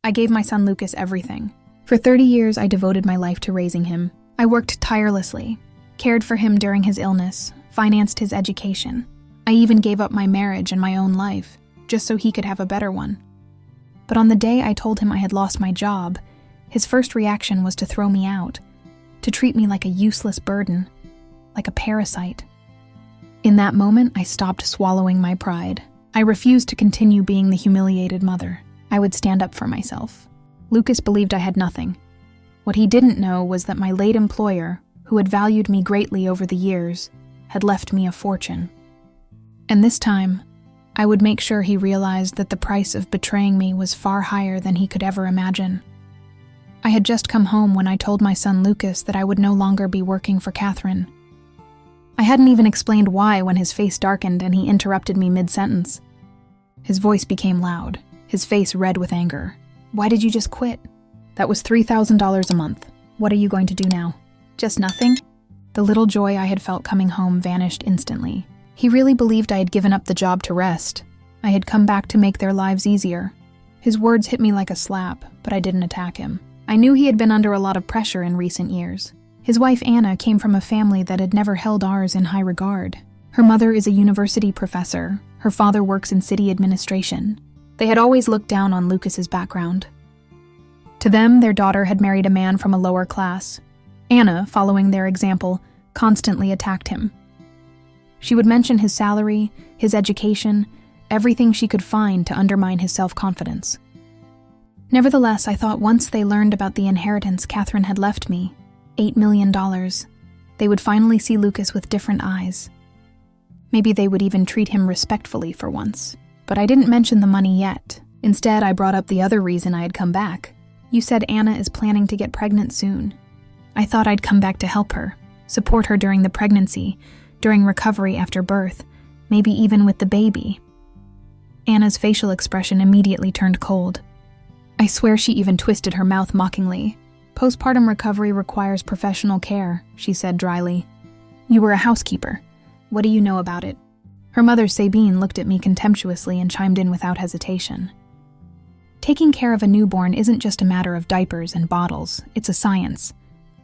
I gave my son Lucas everything. For 30 years, I devoted my life to raising him. I worked tirelessly, cared for him during his illness, financed his education. I even gave up my marriage and my own life, just so he could have a better one. But on the day I told him I had lost my job, his first reaction was to throw me out, to treat me like a useless burden, like a parasite. In that moment, I stopped swallowing my pride. I refused to continue being the humiliated mother. I would stand up for myself. Lucas believed I had nothing. What he didn't know was that my late employer, who had valued me greatly over the years, had left me a fortune. And this time, I would make sure he realized that the price of betraying me was far higher than he could ever imagine. I had just come home when I told my son Lucas that I would no longer be working for Catherine. I hadn't even explained why when his face darkened and he interrupted me mid-sentence. His voice became loud, his face red with anger. "Why did you just quit? That was $3,000 a month. What are you going to do now? Just nothing?" The little joy I had felt coming home vanished instantly. He really believed I had given up the job to rest. I had come back to make their lives easier. His words hit me like a slap, but I didn't attack him. I knew he had been under a lot of pressure in recent years. His wife Anna came from a family that had never held ours in high regard. Her mother is a university professor. Her father works in city administration. They had always looked down on Lucas's background. To them, their daughter had married a man from a lower class. Anna, following their example, constantly attacked him. She would mention his salary, his education, everything she could find to undermine his self-confidence. Nevertheless, I thought once they learned about the inheritance Catherine had left me, $8 million, they would finally see Lucas with different eyes. Maybe they would even treat him respectfully for once. But I didn't mention the money yet. Instead, I brought up the other reason I had come back. You said Anna is planning to get pregnant soon. I thought I'd come back to help her, support her during the pregnancy, during recovery after birth, maybe even with the baby. Anna's facial expression immediately turned cold. I swear she even twisted her mouth mockingly. "Postpartum recovery requires professional care," she said dryly. "You were a housekeeper. What do you know about it?" Her mother, Sabine, looked at me contemptuously and chimed in without hesitation. "Taking care of a newborn isn't just a matter of diapers and bottles, it's a science.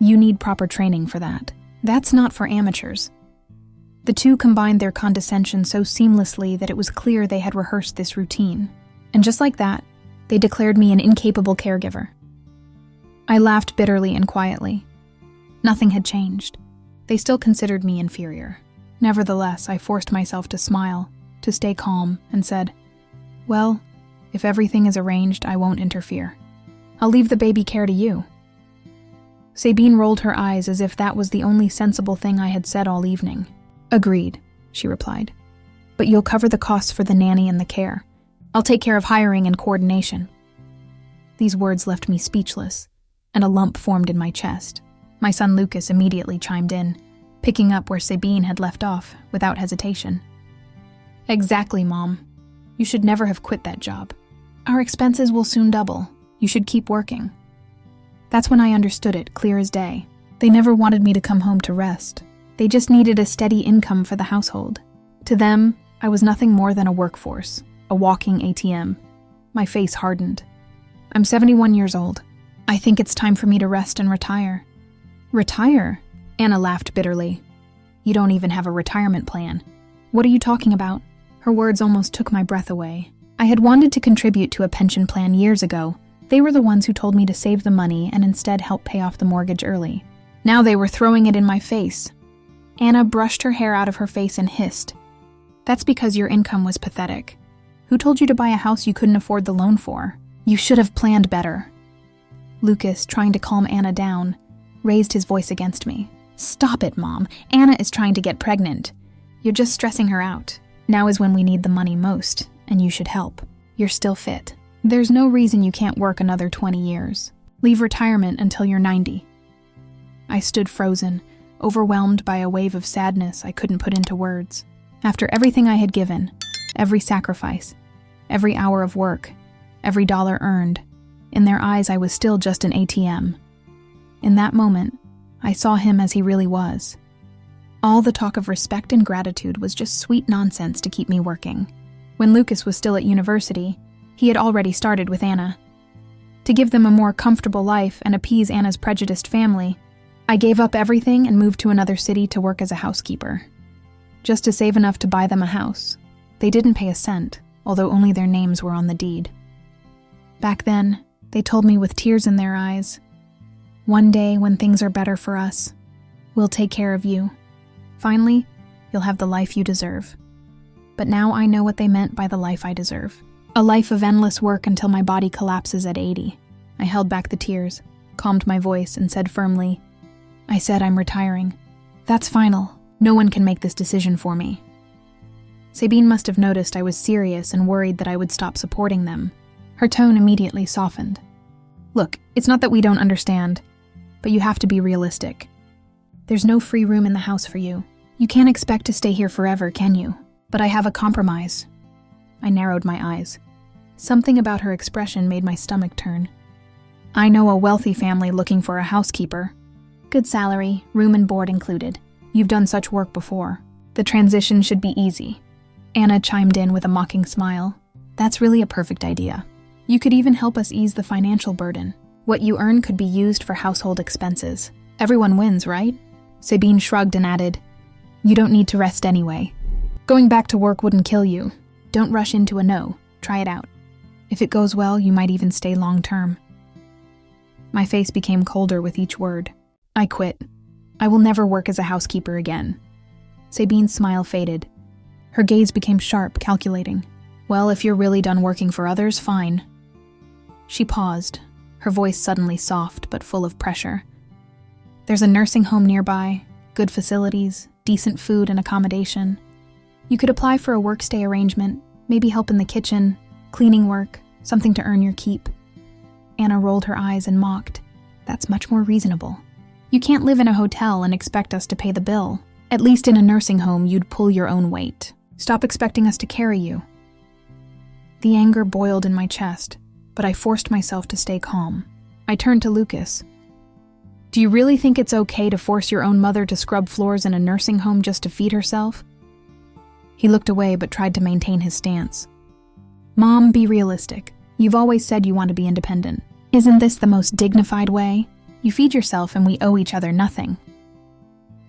You need proper training for that. That's not for amateurs." The two combined their condescension so seamlessly that it was clear they had rehearsed this routine. And just like that, they declared me an incapable caregiver. I laughed bitterly and quietly. Nothing had changed. They still considered me inferior. Nevertheless, I forced myself to smile, to stay calm, and said, "Well, if everything is arranged, I won't interfere. I'll leave the baby care to you." Sabine rolled her eyes as if that was the only sensible thing I had said all evening. "Agreed," she replied. "But you'll cover the costs for the nanny and the care. I'll take care of hiring and coordination." These words left me speechless, and a lump formed in my chest. My son Lucas immediately chimed in, picking up where Sabine had left off, without hesitation. "Exactly, Mom. You should never have quit that job. Our expenses will soon double. You should keep working." That's when I understood it, clear as day. They never wanted me to come home to rest. They just needed a steady income for the household. To them, I was nothing more than a workforce, a walking ATM. My face hardened. "I'm 71 years old. I think it's time for me to rest and retire." "Retire?" Anna laughed bitterly. "You don't even have a retirement plan. What are you talking about?" Her words almost took my breath away. I had wanted to contribute to a pension plan years ago. They were the ones who told me to save the money and instead help pay off the mortgage early. Now they were throwing it in my face. Anna brushed her hair out of her face and hissed. "That's because your income was pathetic. Who told you to buy a house you couldn't afford the loan for? You should have planned better." Lucas, trying to calm Anna down, raised his voice against me. "Stop it, Mom. Anna is trying to get pregnant. You're just stressing her out. Now is when we need the money most, and you should help. You're still fit. There's no reason you can't work another 20 years. Leave retirement until you're 90. I stood frozen, overwhelmed by a wave of sadness I couldn't put into words. After everything I had given, every sacrifice, every hour of work, every dollar earned, in their eyes I was still just an ATM. In that moment, I saw him as he really was. All the talk of respect and gratitude was just sweet nonsense to keep me working. When Lucas was still at university, he had already started with Anna. To give them a more comfortable life and appease Anna's prejudiced family, I gave up everything and moved to another city to work as a housekeeper, just to save enough to buy them a house. They didn't pay a cent, although only their names were on the deed. Back then, they told me with tears in their eyes, "One day, when things are better for us, we'll take care of you. Finally, you'll have the life you deserve." But now I know what they meant by the life I deserve. A life of endless work until my body collapses at 80. I held back the tears, calmed my voice, and said firmly, "I said I'm retiring. That's final. No one can make this decision for me." Sabine must have noticed I was serious and worried that I would stop supporting them. Her tone immediately softened. "Look, it's not that we don't understand, but you have to be realistic. There's no free room in the house for you. You can't expect to stay here forever, can you? But I have a compromise." I narrowed my eyes. Something about her expression made my stomach turn. "I know a wealthy family looking for a housekeeper. Good salary, room and board included. You've done such work before. The transition should be easy." Anna chimed in with a mocking smile. "That's really a perfect idea. You could even help us ease the financial burden. What you earn could be used for household expenses. Everyone wins, right?" Sabine shrugged and added, "You don't need to rest anyway. Going back to work wouldn't kill you. Don't rush into a no. Try it out. If it goes well, you might even stay long term." My face became colder with each word. "I quit. I will never work as a housekeeper again." Sabine's smile faded. Her gaze became sharp, calculating. "Well, if you're really done working for others, fine." She paused, her voice suddenly soft but full of pressure. "There's a nursing home nearby, good facilities, decent food and accommodation. You could apply for a work-stay arrangement, maybe help in the kitchen, cleaning work, something to earn your keep." Anna rolled her eyes and mocked. "That's much more reasonable. You can't live in a hotel and expect us to pay the bill. At least in a nursing home, you'd pull your own weight. Stop expecting us to carry you." The anger boiled in my chest, but I forced myself to stay calm. I turned to Lucas. "Do you really think it's okay to force your own mother to scrub floors in a nursing home just to feed herself?" He looked away but tried to maintain his stance. "Mom, be realistic. You've always said you want to be independent. Isn't this the most dignified way? You feed yourself and we owe each other nothing."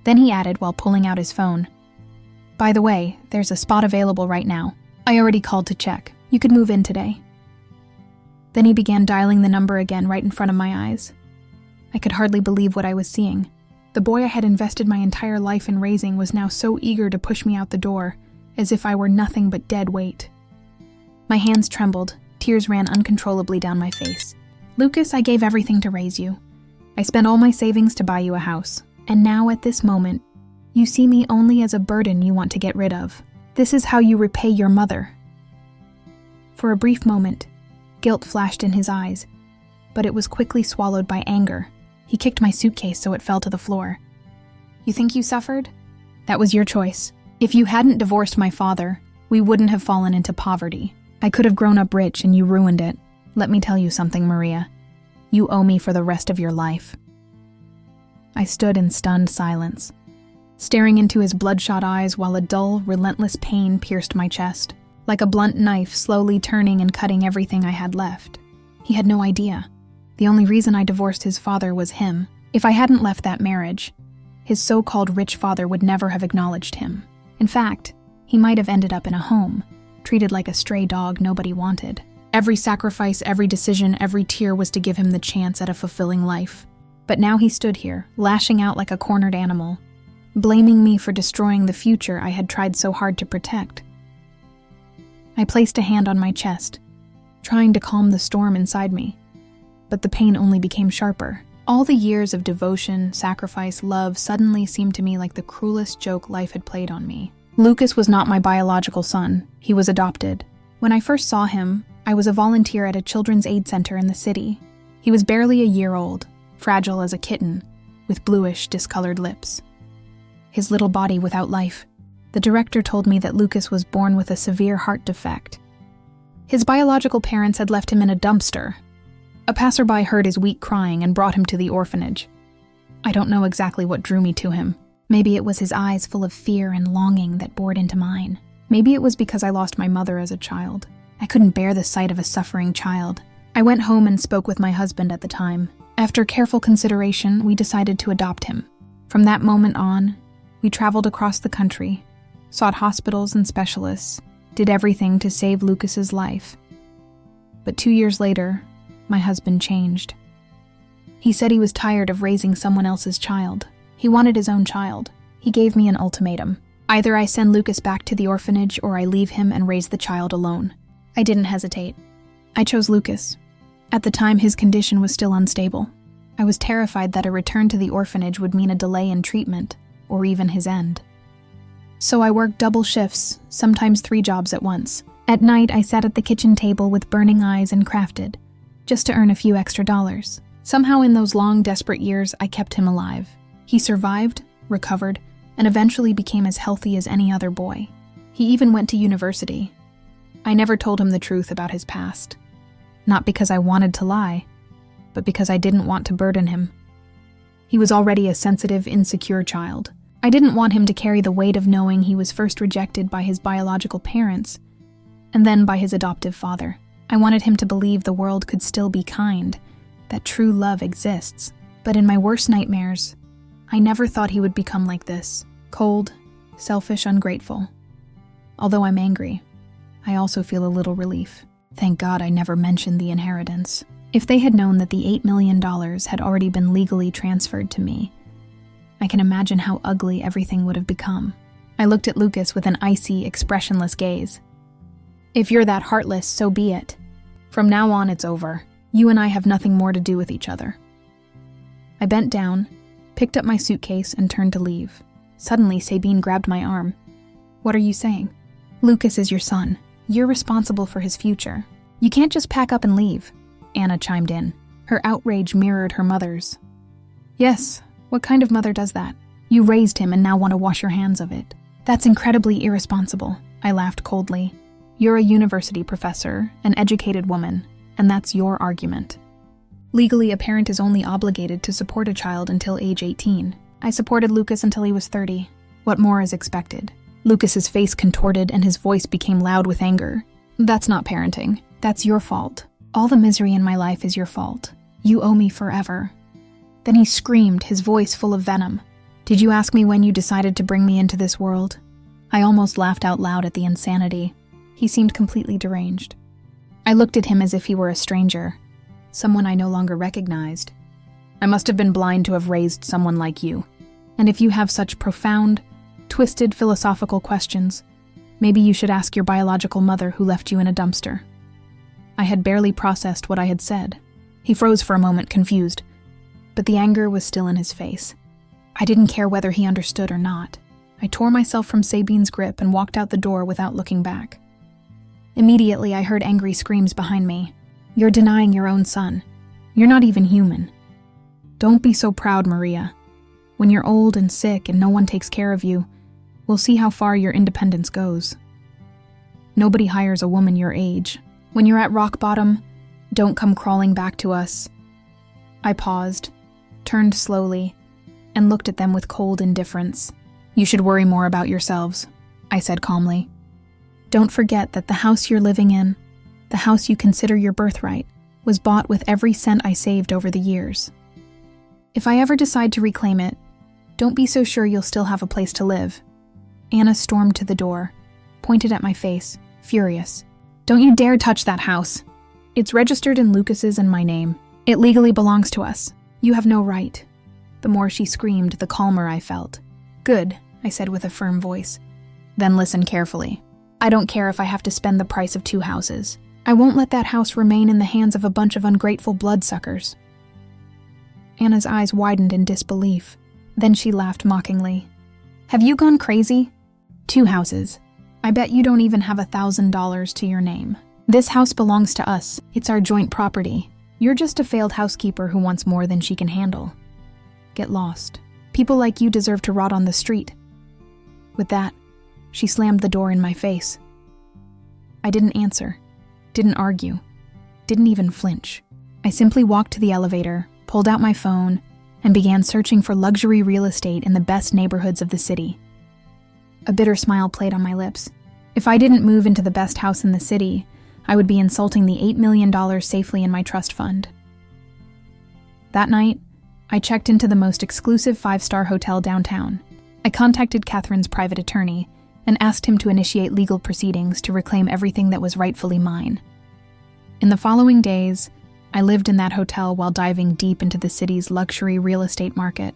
Then he added while pulling out his phone, "By the way, there's a spot available right now. I already called to check. You could move in today." Then he began dialing the number again right in front of my eyes. I could hardly believe what I was seeing. The boy I had invested my entire life in raising was now so eager to push me out the door, as if I were nothing but dead weight. My hands trembled, tears ran uncontrollably down my face. "Lucas, I gave everything to raise you. I spent all my savings to buy you a house. And now at this moment, you see me only as a burden you want to get rid of. This is how you repay your mother." For a brief moment, guilt flashed in his eyes, but it was quickly swallowed by anger. He kicked my suitcase so it fell to the floor. "You think you suffered? That was your choice. If you hadn't divorced my father, we wouldn't have fallen into poverty. I could have grown up rich and you ruined it. Let me tell you something, Maria. You owe me for the rest of your life." I stood in stunned silence, staring into his bloodshot eyes while a dull, relentless pain pierced my chest, like a blunt knife slowly turning and cutting everything I had left. He had no idea. The only reason I divorced his father was him. If I hadn't left that marriage, his so-called rich father would never have acknowledged him. In fact, he might have ended up in a home, treated like a stray dog nobody wanted. Every sacrifice, every decision, every tear was to give him the chance at a fulfilling life. But now he stood here, lashing out like a cornered animal, blaming me for destroying the future I had tried so hard to protect. I placed a hand on my chest, trying to calm the storm inside me, but the pain only became sharper. All the years of devotion, sacrifice, love suddenly seemed to me like the cruelest joke life had played on me. Lucas was not my biological son. He was adopted. When I first saw him, I was a volunteer at a children's aid center in the city. He was barely a year old, fragile as a kitten, with bluish, discolored lips. His little body without life. The director told me that Lucas was born with a severe heart defect. His biological parents had left him in a dumpster. A passerby heard his weak crying and brought him to the orphanage. I don't know exactly what drew me to him. Maybe it was his eyes full of fear and longing that bored into mine. Maybe it was because I lost my mother as a child. I couldn't bear the sight of a suffering child. I went home and spoke with my husband at the time. After careful consideration, we decided to adopt him. From that moment on, we traveled across the country, sought hospitals and specialists, did everything to save Lucas's life. But 2 years later, my husband changed. He said he was tired of raising someone else's child. He wanted his own child. He gave me an ultimatum. Either I send Lucas back to the orphanage or I leave him and raise the child alone. I didn't hesitate. I chose Lucas. At the time, his condition was still unstable. I was terrified that a return to the orphanage would mean a delay in treatment, or even his end. So I worked double shifts, sometimes 3 jobs at once. At night, I sat at the kitchen table with burning eyes and crafted, just to earn a few extra dollars. Somehow in those long, desperate years, I kept him alive. He survived, recovered, and eventually became as healthy as any other boy. He even went to university. I never told him the truth about his past. Not because I wanted to lie, but because I didn't want to burden him. He was already a sensitive, insecure child. I didn't want him to carry the weight of knowing he was first rejected by his biological parents, and then by his adoptive father. I wanted him to believe the world could still be kind, that true love exists. But in my worst nightmares, I never thought he would become like this. Cold, selfish, ungrateful. Although I'm angry, I also feel a little relief. Thank God I never mentioned the inheritance. If they had known that the $8 million had already been legally transferred to me, I can imagine how ugly everything would have become. I looked at Lucas with an icy, expressionless gaze. If you're that heartless, so be it. From now on, it's over. You and I have nothing more to do with each other. I bent down, picked up my suitcase, and turned to leave. Suddenly, Sabine grabbed my arm. What are you saying? Lucas is your son. You're responsible for his future. You can't just pack up and leave, Anna chimed in. Her outrage mirrored her mother's. Yes, what kind of mother does that? You raised him and now want to wash your hands of it. That's incredibly irresponsible, I laughed coldly. You're a university professor, an educated woman, and that's your argument. Legally, a parent is only obligated to support a child until age 18. I supported Lucas until he was 30. What more is expected? Lucas's face contorted and his voice became loud with anger. That's not parenting. That's your fault. All the misery in my life is your fault. You owe me forever. Then he screamed, his voice full of venom. Did you ask me when you decided to bring me into this world? I almost laughed out loud at the insanity. He seemed completely deranged. I looked at him as if he were a stranger, someone I no longer recognized. I must have been blind to have raised someone like you. And if you have such profound, twisted philosophical questions, maybe you should ask your biological mother who left you in a dumpster. I had barely processed what I had said. He froze for a moment, confused, but the anger was still in his face. I didn't care whether he understood or not. I tore myself from Sabine's grip and walked out the door without looking back. Immediately, I heard angry screams behind me. You're denying your own son. You're not even human. Don't be so proud, Maria. When you're old and sick and no one takes care of you, we'll see how far your independence goes. Nobody hires a woman your age. When you're at rock bottom, don't come crawling back to us. I paused, turned slowly, and looked at them with cold indifference. You should worry more about yourselves, I said calmly. Don't forget that the house you're living in, the house you consider your birthright, was bought with every cent I saved over the years. If I ever decide to reclaim it, don't be so sure you'll still have a place to live. Anna stormed to the door, pointed at my face, furious. Don't you dare touch that house. It's registered in Lucas's and my name. It legally belongs to us. You have no right. The more she screamed, the calmer I felt. Good, I said with a firm voice. Then listen carefully. I don't care if I have to spend the price of 2 houses. I won't let that house remain in the hands of a bunch of ungrateful bloodsuckers. Anna's eyes widened in disbelief. Then she laughed mockingly. Have you gone crazy? 2 houses. I bet you don't even have $1,000 to your name. This house belongs to us. It's our joint property. You're just a failed housekeeper who wants more than she can handle. Get lost. People like you deserve to rot on the street. With that, she slammed the door in my face. I didn't answer, didn't argue, didn't even flinch. I simply walked to the elevator, pulled out my phone, and began searching for luxury real estate in the best neighborhoods of the city. A bitter smile played on my lips. If I didn't move into the best house in the city, I would be insulting the $8 million safely in my trust fund. That night, I checked into the most exclusive 5-star hotel downtown. I contacted Catherine's private attorney and asked him to initiate legal proceedings to reclaim everything that was rightfully mine. In the following days, I lived in that hotel while diving deep into the city's luxury real estate market,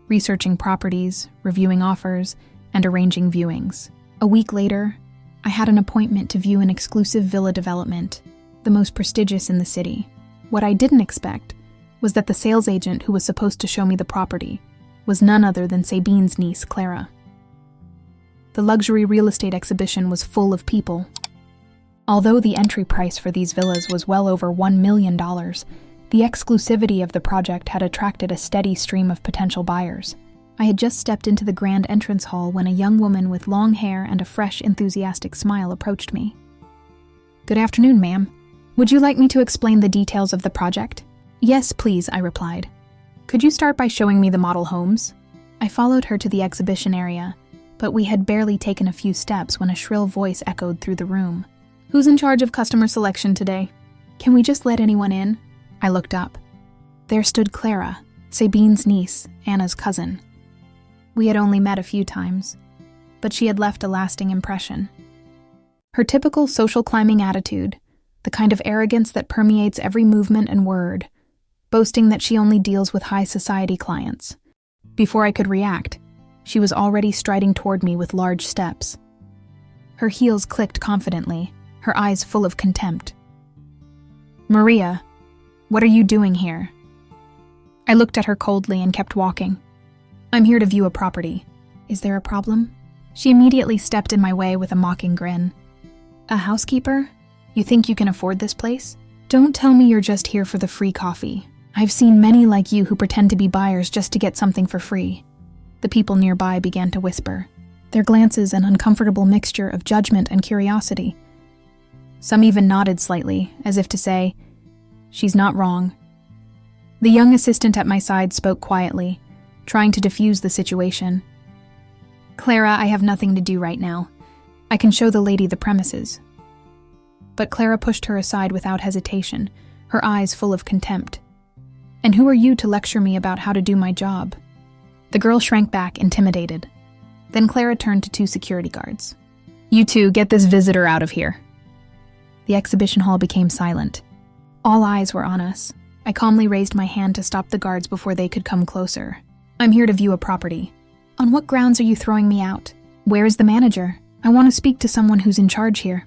researching properties, reviewing offers, and arranging viewings. A week later, I had an appointment to view an exclusive villa development, the most prestigious in the city. What I didn't expect was that the sales agent who was supposed to show me the property was none other than Sabine's niece, Clara. The luxury real estate exhibition was full of people. Although the entry price for these villas was well over $1 million, the exclusivity of the project had attracted a steady stream of potential buyers. I had just stepped into the grand entrance hall when a young woman with long hair and a fresh, enthusiastic smile approached me. "Good afternoon, ma'am. Would you like me to explain the details of the project?" "Yes, please," I replied. "Could you start by showing me the model homes?" I followed her to the exhibition area, but we had barely taken a few steps when a shrill voice echoed through the room. "Who's in charge of customer selection today? Can we just let anyone in?" I looked up. There stood Clara, Sabine's niece, Anna's cousin. We had only met a few times, but she had left a lasting impression. Her typical social climbing attitude, the kind of arrogance that permeates every movement and word, boasting that she only deals with high society clients. Before I could react, she was already striding toward me with large steps. Her heels clicked confidently, her eyes full of contempt. "Maria, what are you doing here?" I looked at her coldly and kept walking. "I'm here to view a property. Is there a problem?" She immediately stepped in my way with a mocking grin. "A housekeeper? You think you can afford this place? Don't tell me you're just here for the free coffee. I've seen many like you who pretend to be buyers just to get something for free." The people nearby began to whisper, their glances an uncomfortable mixture of judgment and curiosity. Some even nodded slightly, as if to say, "She's not wrong." The young assistant at my side spoke quietly, trying to diffuse the situation. "Clara, I have nothing to do right now. I can show the lady the premises." But Clara pushed her aside without hesitation, her eyes full of contempt. "And who are you to lecture me about how to do my job?" The girl shrank back, intimidated. Then Clara turned to 2 security guards. "You two, get this visitor out of here." The exhibition hall became silent. All eyes were on us. I calmly raised my hand to stop the guards before they could come closer. "I'm here to view a property." "On what grounds are you throwing me out? Where is the manager? I want to speak to someone who's in charge here."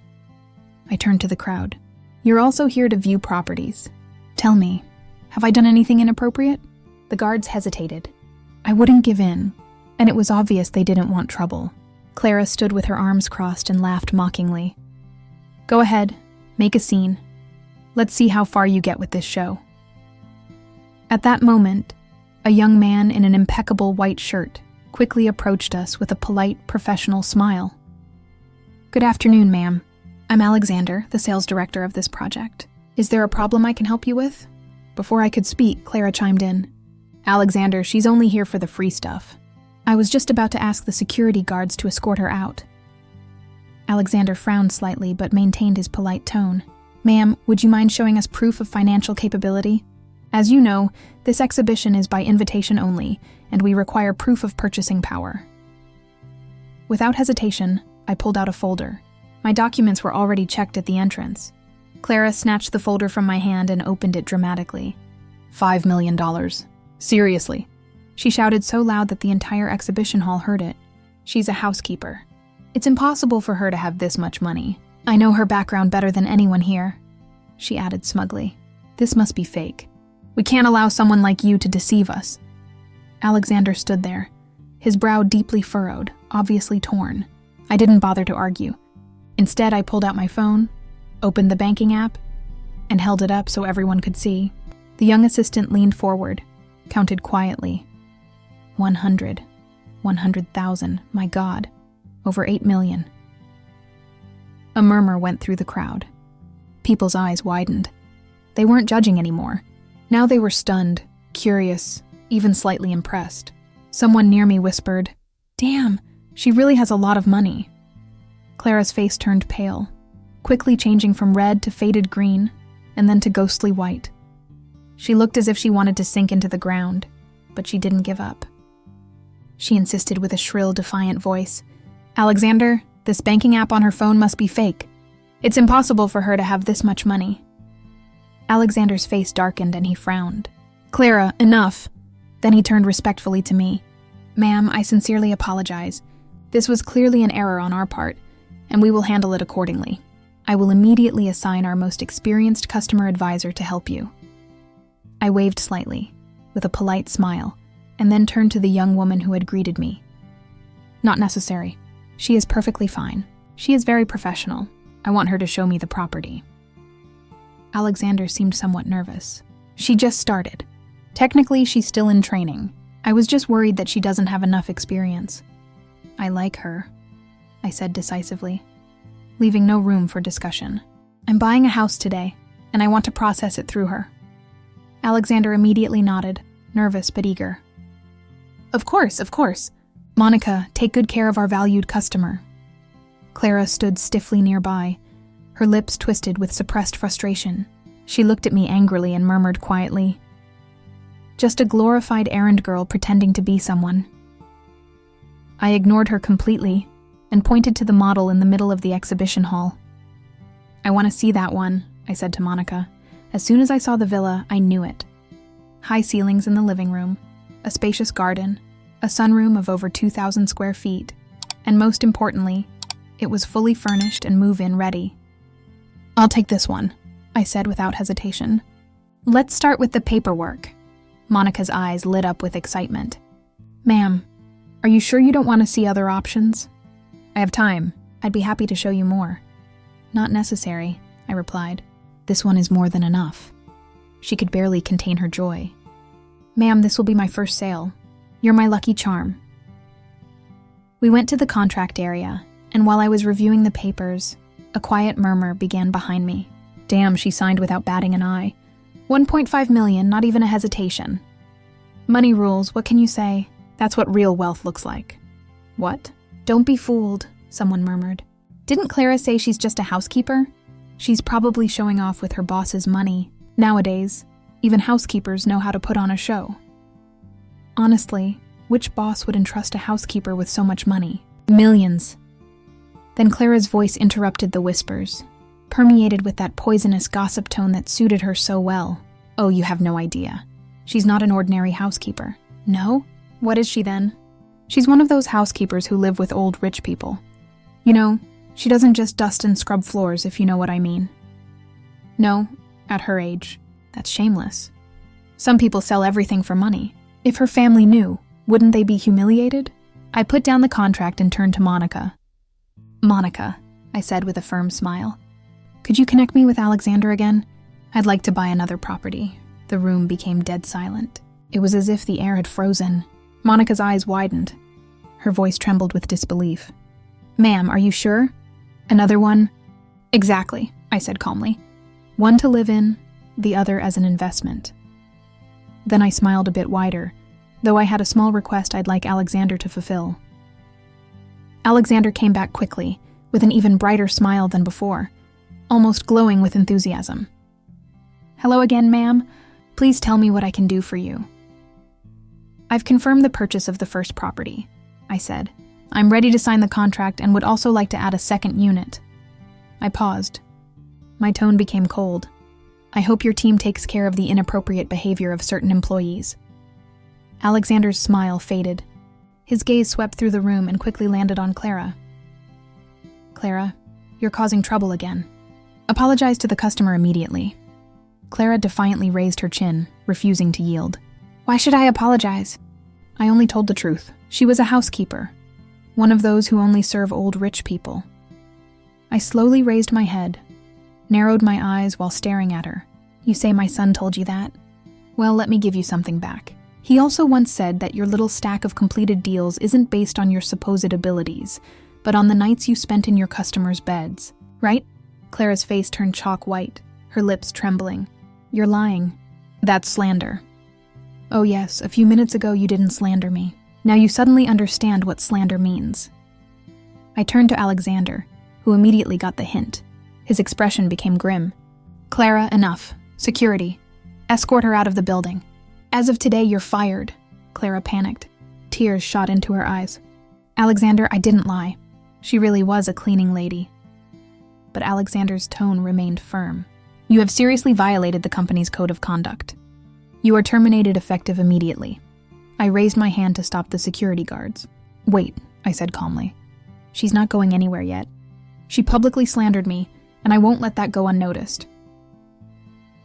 I turned to the crowd. "You're also here to view properties. Tell me, have I done anything inappropriate?" The guards hesitated. I wouldn't give in, and it was obvious they didn't want trouble. Clara stood with her arms crossed and laughed mockingly. "Go ahead, make a scene. Let's see how far you get with this show." At that moment, a young man in an impeccable white shirt quickly approached us with a polite, professional smile. "Good afternoon, ma'am. I'm Alexander, the sales director of this project. Is there a problem I can help you with?" Before I could speak, Clara chimed in. "Alexander, she's only here for the free stuff." I was just about to ask the security guards to escort her out. Alexander frowned slightly but maintained his polite tone. "Ma'am, would you mind showing us proof of financial capability? As you know, this exhibition is by invitation only, and we require proof of purchasing power." Without hesitation, I pulled out a folder. My documents were already checked at the entrance. Clara snatched the folder from my hand and opened it dramatically. $5 million. Seriously. She shouted so loud that the entire exhibition hall heard it. "She's a housekeeper. It's impossible for her to have this much money. I know her background better than anyone here," she added smugly. "This must be fake. We can't allow someone like you to deceive us." Alexander stood there, his brow deeply furrowed, obviously torn. I didn't bother to argue. Instead, I pulled out my phone, opened the banking app, and held it up so everyone could see. The young assistant leaned forward, counted quietly. 100,000, my God, over 8 million. A murmur went through the crowd. People's eyes widened. They weren't judging anymore. Now they were stunned, curious, even slightly impressed. Someone near me whispered, "Damn, she really has a lot of money." Clara's face turned pale. quickly changing from red to faded green, and then to ghostly white. She looked as if she wanted to sink into the ground, but she didn't give up. She insisted with a shrill, defiant voice, "Alexander, this banking app on her phone must be fake. It's impossible for her to have this much money." Alexander's face darkened and he frowned. "Clara, enough." Then he turned respectfully to me. "Ma'am, I sincerely apologize. This was clearly an error on our part, and we will handle it accordingly. I will immediately assign our most experienced customer advisor to help you." I waved slightly, with a polite smile, and then turned to the young woman who had greeted me. "Not necessary. She is perfectly fine. She is very professional. I want her to show me the property." Alexander seemed somewhat nervous. "She just started. Technically, she's still in training. I was just worried that she doesn't have enough experience." "I like her," I said decisively, leaving no room for discussion. "I'm buying a house today, and I want to process it through her." Alexander immediately nodded, nervous but eager. Of course. Monica, take good care of our valued customer." Clara stood stiffly nearby, her lips twisted with suppressed frustration. She looked at me angrily and murmured quietly, "Just a glorified errand girl pretending to be someone." I ignored her completely and pointed to the model in the middle of the exhibition hall. "I want to see that one," I said to Monica. As soon as I saw the villa, I knew it. High ceilings in the living room, a spacious garden, a sunroom of over 2,000 square feet, and most importantly, it was fully furnished and move-in ready. "I'll take this one," I said without hesitation. "Let's start with the paperwork." Monica's eyes lit up with excitement. "Ma'am, are you sure you don't want to see other options?" "I have time. I'd be happy to show you more." "Not necessary," I replied. "This one is more than enough." She could barely contain her joy. "Ma'am, this will be my first sale. You're my lucky charm." We went to the contract area, and while I was reviewing the papers, a quiet murmur began behind me. Damn, she signed without batting an eye. 1.5 million, not even a hesitation. Money rules, what can you say? That's what real wealth looks like. What? Don't be fooled, someone murmured. Didn't Clara say she's just a housekeeper? She's probably showing off with her boss's money. Nowadays, even housekeepers know how to put on a show. Honestly, which boss would entrust a housekeeper with so much money? Millions. Then Clara's voice interrupted the whispers, permeated with that poisonous gossip tone that suited her so well. "Oh, you have no idea. She's not an ordinary housekeeper." "No? What is she then?" "She's one of those housekeepers who live with old rich people. You know, she doesn't just dust and scrub floors, if you know what I mean." "No, at her age. That's shameless. Some people sell everything for money. If her family knew, wouldn't they be humiliated?" I put down the contract and turned to Monica. "Monica," I said with a firm smile, "could you connect me with Alexander again? I'd like to buy another property." The room became dead silent. It was as if the air had frozen. Monica's eyes widened. Her voice trembled with disbelief. "Ma'am, are you sure? Another one?" "Exactly," I said calmly. "One to live in, the other as an investment." Then I smiled a bit wider, though I had a small request I'd like Alexander to fulfill. Alexander came back quickly, with an even brighter smile than before, almost glowing with enthusiasm. "Hello again, ma'am. Please tell me what I can do for you." "I've confirmed the purchase of the first property," I said. "I'm ready to sign the contract and would also like to add a second unit." I paused. My tone became cold. "I hope your team takes care of the inappropriate behavior of certain employees." Alexander's smile faded. His gaze swept through the room and quickly landed on Clara. "Clara, you're causing trouble again. Apologize to the customer immediately." Clara defiantly raised her chin, refusing to yield. "Why should I apologize?" "I only told the truth. She was a housekeeper, one of those who only serve old rich people." I slowly raised my head, narrowed my eyes while staring at her. "You say my son told you that? Well, let me give you something back. He also once said that your little stack of completed deals isn't based on your supposed abilities, but on the nights you spent in your customers' beds, right?" Clara's face turned chalk white, her lips trembling. "You're lying. That's slander." "Oh yes, a few minutes ago you didn't slander me. Now you suddenly understand what slander means." I turned to Alexander, who immediately got the hint. His expression became grim. "Clara, enough. Security. Escort her out of the building. As of today, you're fired." Clara panicked. Tears shot into her eyes. "Alexander, I didn't lie. She really was a cleaning lady." But Alexander's tone remained firm. "You have seriously violated the company's code of conduct. You are terminated effective immediately." I raised my hand to stop the security guards. "Wait," I said calmly. "She's not going anywhere yet. She publicly slandered me, and I won't let that go unnoticed."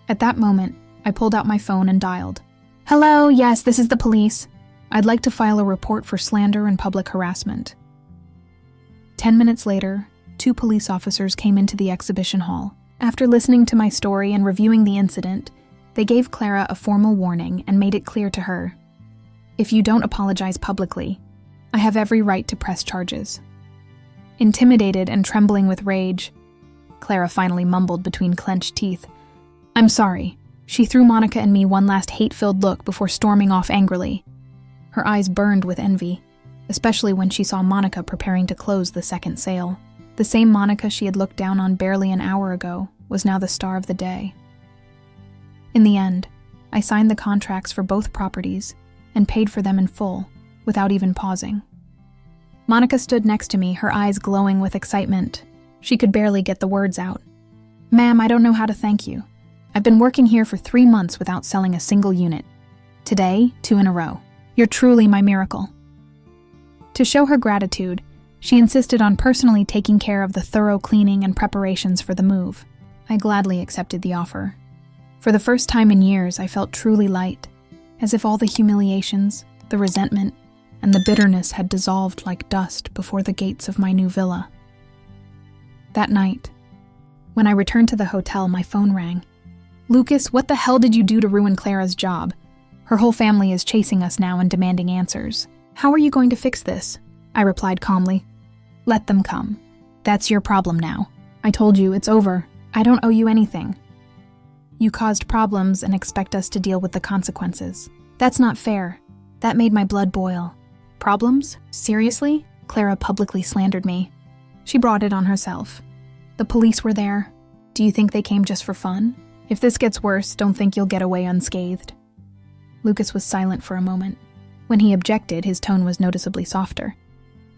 At that moment, I pulled out my phone and dialed. "Hello, yes, this is the police. I'd like to file a report for slander and public harassment." 10 minutes later, 2 police officers came into the exhibition hall. After listening to my story and reviewing the incident, they gave Clara a formal warning and made it clear to her, "If you don't apologize publicly, I have every right to press charges." Intimidated and trembling with rage, Clara finally mumbled between clenched teeth, "I'm sorry." She threw Monica and me one last hate-filled look before storming off angrily. Her eyes burned with envy, especially when she saw Monica preparing to close the second sale. The same Monica she had looked down on barely an hour ago was now the star of the day. In the end, I signed the contracts for both properties and paid for them in full, without even pausing. Monica stood next to me, her eyes glowing with excitement. She could barely get the words out. "Ma'am, I don't know how to thank you. I've been working here for 3 months without selling a single unit. Today, 2 in a row. You're truly my miracle." To show her gratitude, she insisted on personally taking care of the thorough cleaning and preparations for the move. I gladly accepted the offer. For the first time in years, I felt truly light, as if all the humiliations, the resentment, and the bitterness had dissolved like dust before the gates of my new villa. That night, when I returned to the hotel, my phone rang. "Lucas, what the hell did you do to ruin Clara's job? Her whole family is chasing us now and demanding answers. How are you going to fix this?" I replied calmly. "Let them come. That's your problem now. I told you, it's over. I don't owe you anything. You caused problems and expect us to deal with the consequences. That's not fair. That made my blood boil." "Problems? Seriously?" Clara publicly slandered me. She brought it on herself. The police were there. Do you think they came just for fun? If this gets worse, don't think you'll get away unscathed." Lucas was silent for a moment. When he objected, his tone was noticeably softer.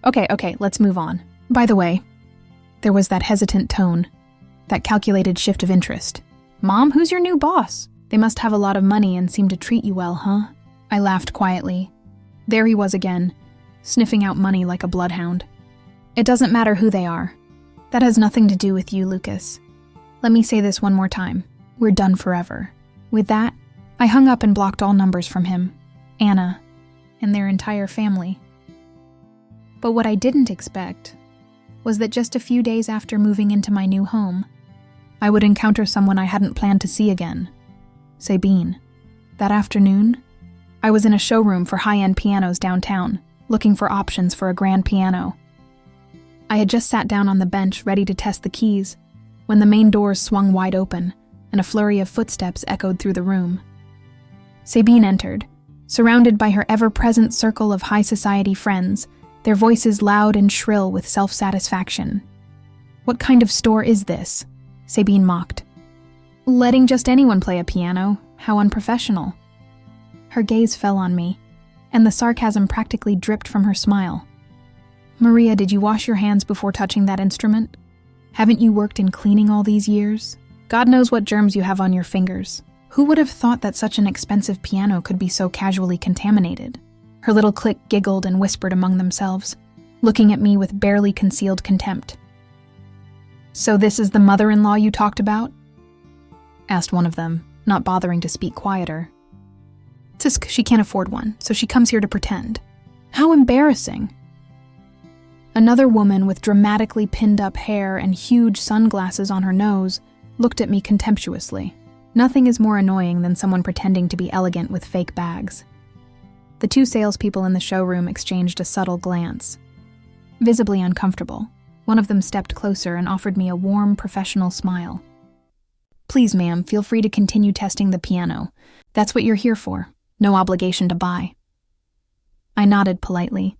Okay, let's move on. By the way," there was that hesitant tone, that calculated shift of interest. "Mom, who's your new boss? They must have a lot of money and seem to treat you well, huh?" I laughed quietly. There he was again, sniffing out money like a bloodhound. "It doesn't matter who they are. That has nothing to do with you, Lucas. Let me say this one more time. We're done forever." With that, I hung up and blocked all numbers from him, Anna, and their entire family. But what I didn't expect was that just a few days after moving into my new home, I would encounter someone I hadn't planned to see again, Sabine. That afternoon, I was in a showroom for high-end pianos downtown, looking for options for a grand piano. I had just sat down on the bench ready to test the keys when the main doors swung wide open and a flurry of footsteps echoed through the room. Sabine entered, surrounded by her ever-present circle of high society friends, their voices loud and shrill with self-satisfaction. "What kind of store is this?" Sabine mocked. "Letting just anyone play a piano? How unprofessional." Her gaze fell on me, and the sarcasm practically dripped from her smile. "Maria, did you wash your hands before touching that instrument? Haven't you worked in cleaning all these years? God knows what germs you have on your fingers. Who would have thought that such an expensive piano could be so casually contaminated?" Her little clique giggled and whispered among themselves, looking at me with barely concealed contempt. "So this is the mother-in-law you talked about?" asked one of them, not bothering to speak quieter. "Tisk, she can't afford one, so she comes here to pretend. How embarrassing." Another woman with dramatically pinned-up hair and huge sunglasses on her nose looked at me contemptuously. Nothing is more annoying than someone pretending to be elegant with fake bags. The 2 salespeople in the showroom exchanged a subtle glance. Visibly uncomfortable, one of them stepped closer and offered me a warm, professional smile. "Please, ma'am, feel free to continue testing the piano. That's what you're here for. No obligation to buy." I nodded politely,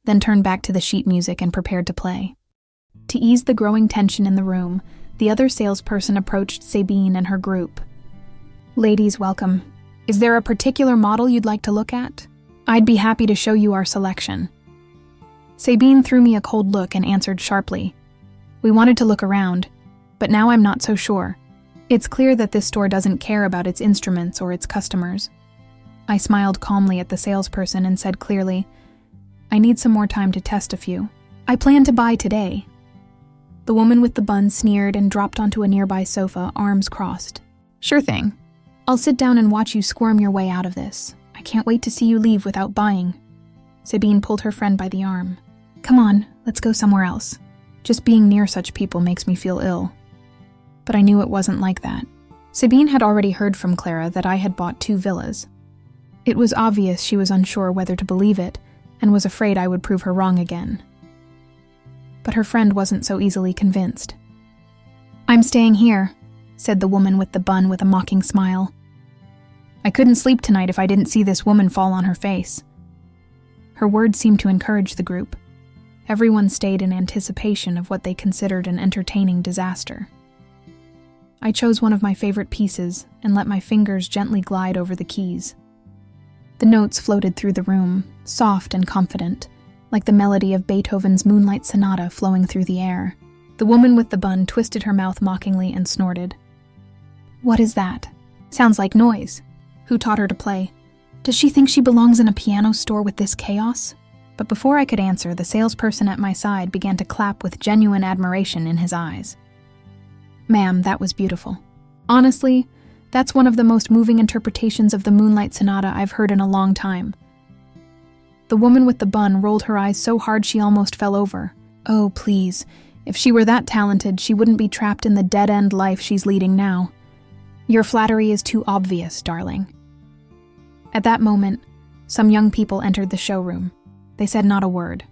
then turned back to the sheet music and prepared to play. To ease the growing tension in the room, the other salesperson approached Sabine and her group. "Ladies, welcome. Is there a particular model you'd like to look at? I'd be happy to show you our selection." Sabine threw me a cold look and answered sharply, "We wanted to look around, but now I'm not so sure. It's clear that this store doesn't care about its instruments or its customers." I smiled calmly at the salesperson and said clearly, "I need some more time to test a few. I plan to buy today." The woman with the bun sneered and dropped onto a nearby sofa, arms crossed. "Sure thing. I'll sit down and watch you squirm your way out of this. I can't wait to see you leave without buying." Sabine pulled her friend by the arm. "Come on, let's go somewhere else. Just being near such people makes me feel ill." But I knew it wasn't like that. Sabine had already heard from Clara that I had bought 2 villas. It was obvious she was unsure whether to believe it and was afraid I would prove her wrong again. But her friend wasn't so easily convinced. "I'm staying here," said the woman with the bun with a mocking smile. "I couldn't sleep tonight if I didn't see this woman fall on her face." Her words seemed to encourage the group. Everyone stayed in anticipation of what they considered an entertaining disaster. I chose one of my favorite pieces and let my fingers gently glide over the keys. The notes floated through the room, soft and confident, like the melody of Beethoven's Moonlight Sonata flowing through the air. The woman with the bun twisted her mouth mockingly and snorted. "What is that? Sounds like noise. Who taught her to play? Does she think she belongs in a piano store with this chaos?" But before I could answer, the salesperson at my side began to clap with genuine admiration in his eyes. "Ma'am, that was beautiful. Honestly, that's one of the most moving interpretations of the Moonlight Sonata I've heard in a long time." The woman with the bun rolled her eyes so hard she almost fell over. Oh, please. If she were that talented, she wouldn't be trapped in the dead-end life she's leading now. "Your flattery is too obvious, darling." At that moment, some young people entered the showroom. They said not a word,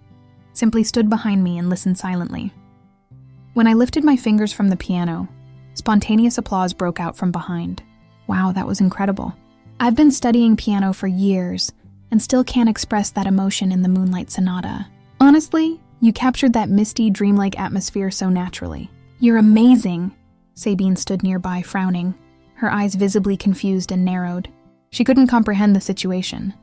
simply stood behind me and listened silently. When I lifted my fingers from the piano, spontaneous applause broke out from behind. Wow, that was incredible. I've been studying piano for years and still can't express that emotion in the Moonlight Sonata. Honestly, you captured that misty, dreamlike atmosphere so naturally. "You're amazing." Sabine stood nearby, frowning, her eyes visibly confused and narrowed. She couldn't comprehend the situation.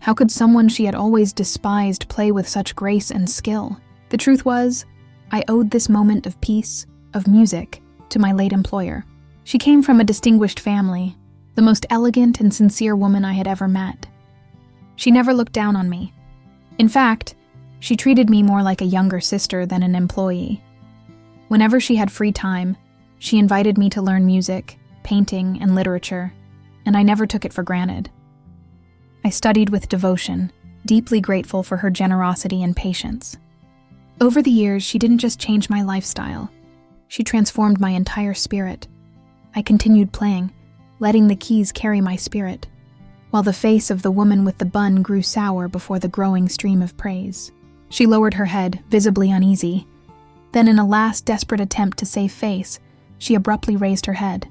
How could someone she had always despised play with such grace and skill? The truth was, I owed this moment of peace, of music, to my late employer. She came from a distinguished family, the most elegant and sincere woman I had ever met. She never looked down on me. In fact, she treated me more like a younger sister than an employee. Whenever she had free time, she invited me to learn music, painting, and literature, and I never took it for granted. I studied with devotion, deeply grateful for her generosity and patience. Over the years, she didn't just change my lifestyle. She transformed my entire spirit. I continued playing, letting the keys carry my spirit, while the face of the woman with the bun grew sour before the growing stream of praise. She lowered her head, visibly uneasy. Then, in a last desperate attempt to save face, she abruptly raised her head.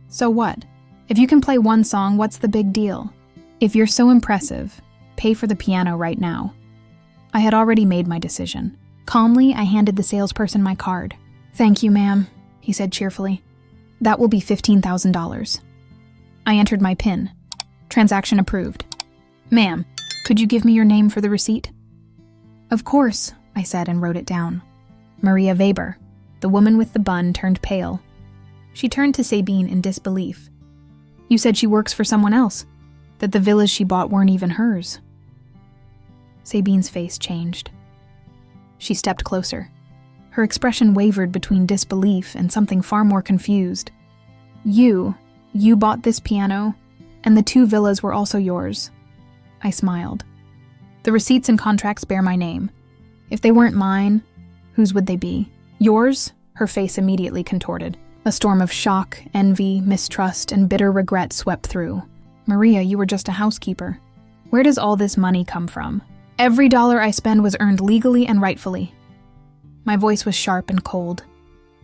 "So what? If you can play one song, what's the big deal? If you're so impressive, pay for the piano right now." I had already made my decision. Calmly, I handed the salesperson my card. "Thank you, ma'am," he said cheerfully. "That will be $15,000. I entered my PIN. Transaction approved. "Ma'am, could you give me your name for the receipt?" "Of course," I said and wrote it down. Maria Weber. The woman with the bun turned pale. She turned to Sabine in disbelief. "You said she works for someone else, that the villas she bought weren't even hers." Sabine's face changed. She stepped closer. Her expression wavered between disbelief and something far more confused. You bought this piano, and the 2 villas were also yours." I smiled. "The receipts and contracts bear my name. If they weren't mine, whose would they be? Yours?" Her face immediately contorted. A storm of shock, envy, mistrust, and bitter regret swept through. "Maria, you were just a housekeeper. Where does all this money come from? Every dollar I spend was earned legally and rightfully." My voice was sharp and cold.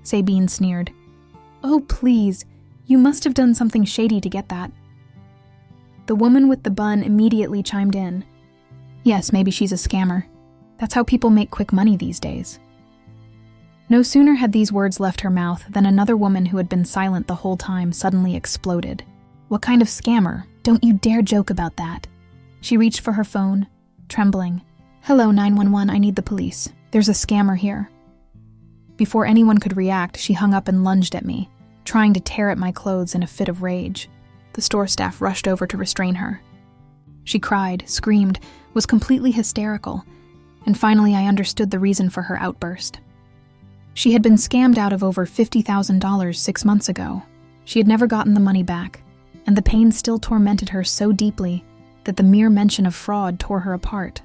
Sabine sneered. "Oh, please, you must have done something shady to get that." The woman with the bun immediately chimed in. "Yes, maybe she's a scammer. That's how people make quick money these days." No sooner had these words left her mouth than another woman who had been silent the whole time suddenly exploded. "What kind of scammer? Don't you dare joke about that." She reached for her phone, trembling. "Hello, 911, I need the police. There's a scammer here." Before anyone could react, she hung up and lunged at me, trying to tear at my clothes in a fit of rage. The store staff rushed over to restrain her. She cried, screamed, was completely hysterical, and finally I understood the reason for her outburst. She had been scammed out of over $50,000 6 months ago. She had never gotten the money back, and the pain still tormented her so deeply that the mere mention of fraud tore her apart.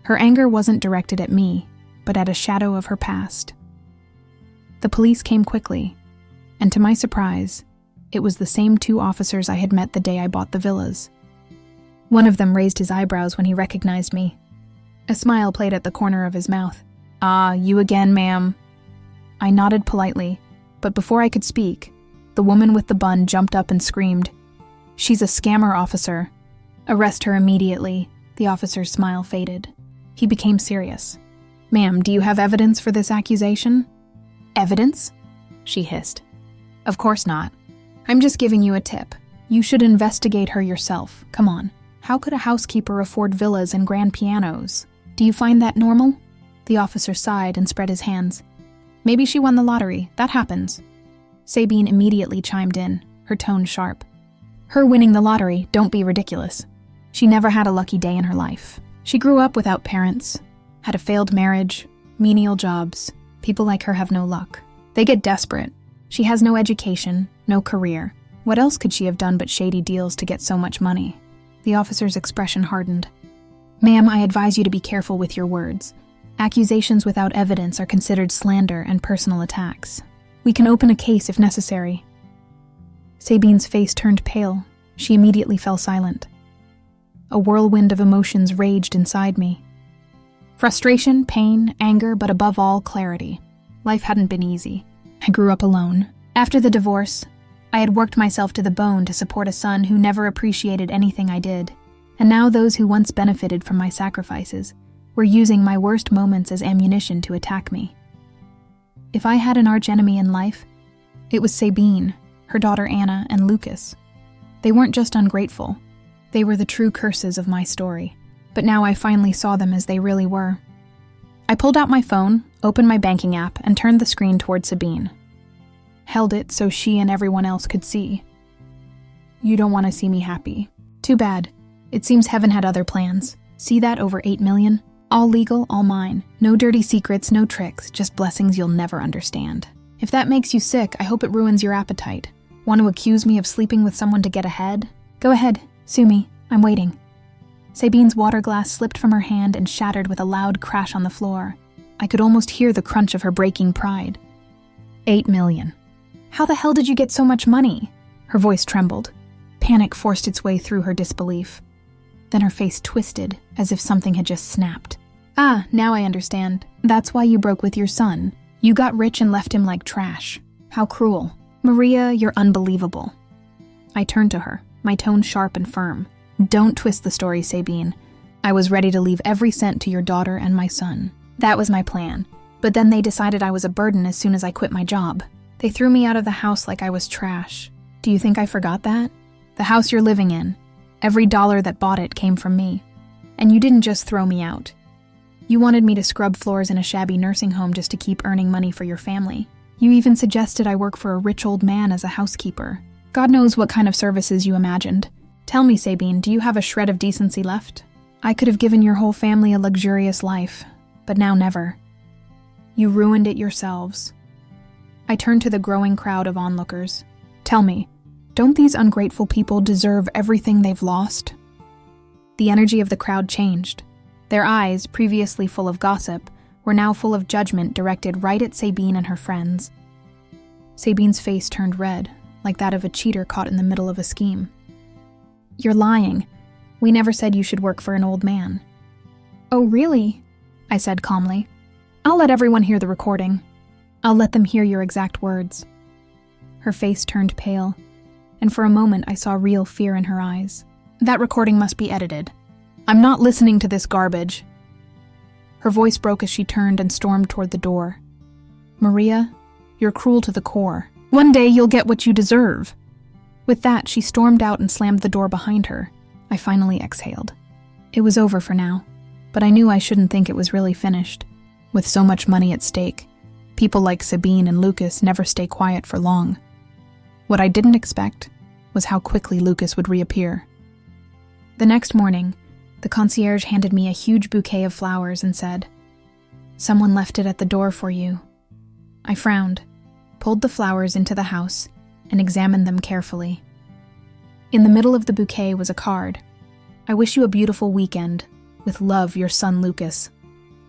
Her anger wasn't directed at me, but at a shadow of her past. The police came quickly, and to my surprise, it was the same 2 officers I had met the day I bought the villas. One of them raised his eyebrows when he recognized me. A smile played at the corner of his mouth. "Ah, you again, ma'am." I nodded politely, but before I could speak, the woman with the bun jumped up and screamed, "She's a scammer, officer. Arrest her immediately." The officer's smile faded. He became serious. "Ma'am, do you have evidence for this accusation?" "Evidence?" she hissed. "Of course not. I'm just giving you a tip. You should investigate her yourself. Come on. How could a housekeeper afford villas and grand pianos? Do you find that normal?" The officer sighed and spread his hands. "Maybe she won the lottery. That happens." Sabine immediately chimed in, her tone sharp. "Her winning the lottery, don't be ridiculous. She never had a lucky day in her life. She grew up without parents, had a failed marriage, menial jobs. People like her have no luck. They get desperate. She has no education, no career. What else could she have done but shady deals to get so much money?" The officer's expression hardened. "Ma'am, I advise you to be careful with your words. Accusations without evidence are considered slander and personal attacks. We can open a case if necessary." Sabine's face turned pale. She immediately fell silent. A whirlwind of emotions raged inside me. Frustration, pain, anger, but above all, clarity. Life hadn't been easy. I grew up alone. After the divorce, I had worked myself to the bone to support a son who never appreciated anything I did. And now those who once benefited from my sacrifices were using my worst moments as ammunition to attack me. If I had an archenemy in life, it was Sabine, her daughter Anna, and Lucas. They weren't just ungrateful. They were the true curses of my story. But now I finally saw them as they really were. I pulled out my phone, opened my banking app, and turned the screen toward Sabine. Held it so she and everyone else could see. "You don't want to see me happy. Too bad. It seems heaven had other plans. See that over 8 million? All legal, all mine. No dirty secrets, no tricks, just blessings you'll never understand. If that makes you sick, I hope it ruins your appetite. Want to accuse me of sleeping with someone to get ahead? Go ahead, sue me. I'm waiting." Sabine's water glass slipped from her hand and shattered with a loud crash on the floor. I could almost hear the crunch of her breaking pride. 8 million. "How the hell did you get so much money?" Her voice trembled. Panic forced its way through her disbelief. Then her face twisted, as if something had just snapped. "Ah, now I understand. That's why you broke with your son. You got rich and left him like trash. How cruel. Maria, you're unbelievable." I turned to her, my tone sharp and firm. "Don't twist the story, Sabine. I was ready to leave every cent to your daughter and my son. That was my plan. But then they decided I was a burden as soon as I quit my job. They threw me out of the house like I was trash. Do you think I forgot that? The house you're living in, every dollar that bought it came from me. And you didn't just throw me out. You wanted me to scrub floors in a shabby nursing home just to keep earning money for your family. You even suggested I work for a rich old man as a housekeeper. God knows what kind of services you imagined. Tell me, Sabine, do you have a shred of decency left? I could have given your whole family a luxurious life, but now never. You ruined it yourselves." I turned to the growing crowd of onlookers. "Tell me, don't these ungrateful people deserve everything they've lost?" The energy of the crowd changed. Their eyes, previously full of gossip, were now full of judgment directed right at Sabine and her friends. Sabine's face turned red, like that of a cheater caught in the middle of a scheme. "You're lying. We never said you should work for an old man." "Oh, really?" I said calmly. "I'll let everyone hear the recording. I'll let them hear your exact words." Her face turned pale, and for a moment I saw real fear in her eyes. "That recording must be edited. I'm not listening to this garbage." Her voice broke as she turned and stormed toward the door. "Maria, you're cruel to the core. One day you'll get what you deserve." With that, she stormed out and slammed the door behind her. I finally exhaled. It was over for now, but I knew I shouldn't think it was really finished. With so much money at stake, people like Sabine and Lucas never stay quiet for long. What I didn't expect was how quickly Lucas would reappear. The next morning, the concierge handed me a huge bouquet of flowers and said, "Someone left it at the door for you." I frowned, pulled the flowers into the house, and examined them carefully. In the middle of the bouquet was a card. "I wish you a beautiful weekend. With love, your son Lucas."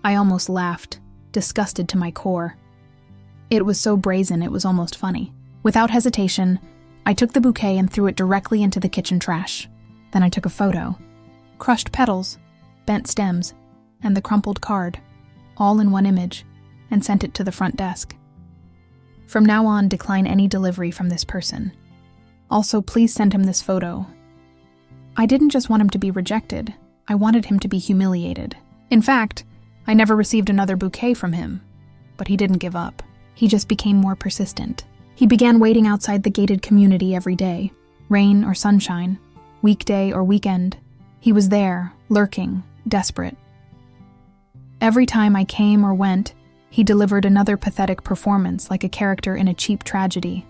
I almost laughed, disgusted to my core. It was so brazen it was almost funny. Without hesitation, I took the bouquet and threw it directly into the kitchen trash. Then I took a photo. Crushed petals, bent stems, and the crumpled card, all in one image, and sent it to the front desk. "From now on, decline any delivery from this person. Also, please send him this photo." I didn't just want him to be rejected, I wanted him to be humiliated. In fact, I never received another bouquet from him, but he didn't give up. He just became more persistent. He began waiting outside the gated community every day, rain or sunshine, weekday or weekend. He was there, lurking, desperate. Every time I came or went, he delivered another pathetic performance like a character in a cheap tragedy.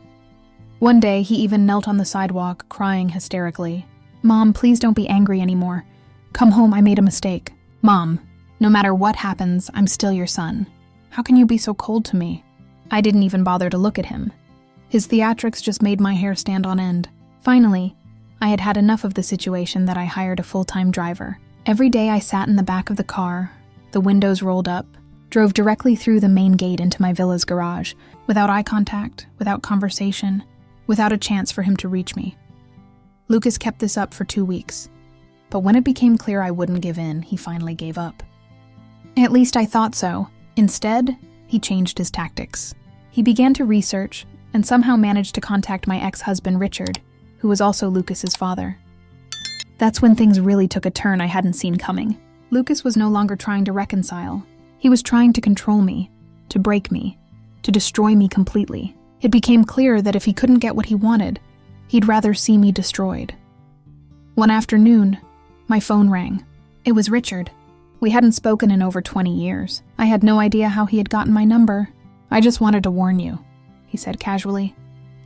One day, he even knelt on the sidewalk, crying hysterically. "Mom, please don't be angry anymore. Come home, I made a mistake. Mom, no matter what happens, I'm still your son. How can you be so cold to me?" I didn't even bother to look at him. His theatrics just made my hair stand on end. Finally, I had had enough of the situation that I hired a full-time driver. Every day I sat in the back of the car, the windows rolled up, drove directly through the main gate into my villa's garage, without eye contact, without conversation, without a chance for him to reach me. Lucas kept this up for 2 weeks, but when it became clear I wouldn't give in, he finally gave up. At least I thought so. Instead, he changed his tactics. He began to research and somehow managed to contact my ex-husband Richard, who was also Lucas's father. That's when things really took a turn I hadn't seen coming. Lucas was no longer trying to reconcile. He was trying to control me, to break me, to destroy me completely. It became clear that if he couldn't get what he wanted, he'd rather see me destroyed. One afternoon, my phone rang. It was Richard. We hadn't spoken in over 20 years. I had no idea how he had gotten my number. "I just wanted to warn you," he said casually.